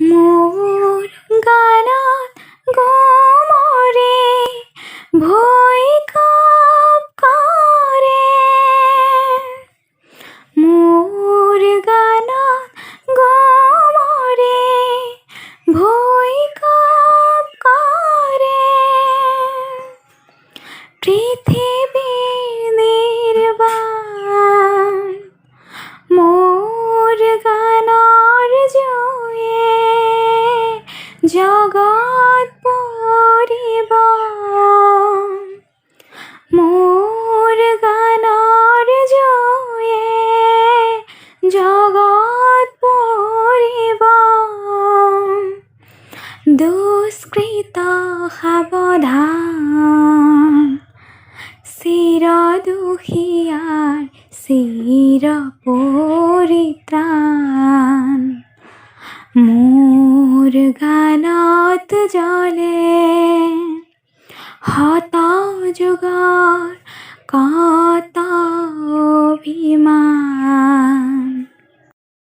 মোৰ গানত গোমৰে ভৈ কাপ কৰে। মোৰ গানত গোমৰে ভৈ কাপ কৰে। পৃথিৱীৰ নিৰ্বাণ মোৰ গানৰ জুয়ে জগত পৰিব। মোৰ গানৰ জুয়ে জগত পৰিব। দুষ্কৃত সাৱধান, চিৰ দুখীয়াৰ চিৰ পৰিত্ৰাণ। মোৰ গানত জ্বলে শত যুগৰ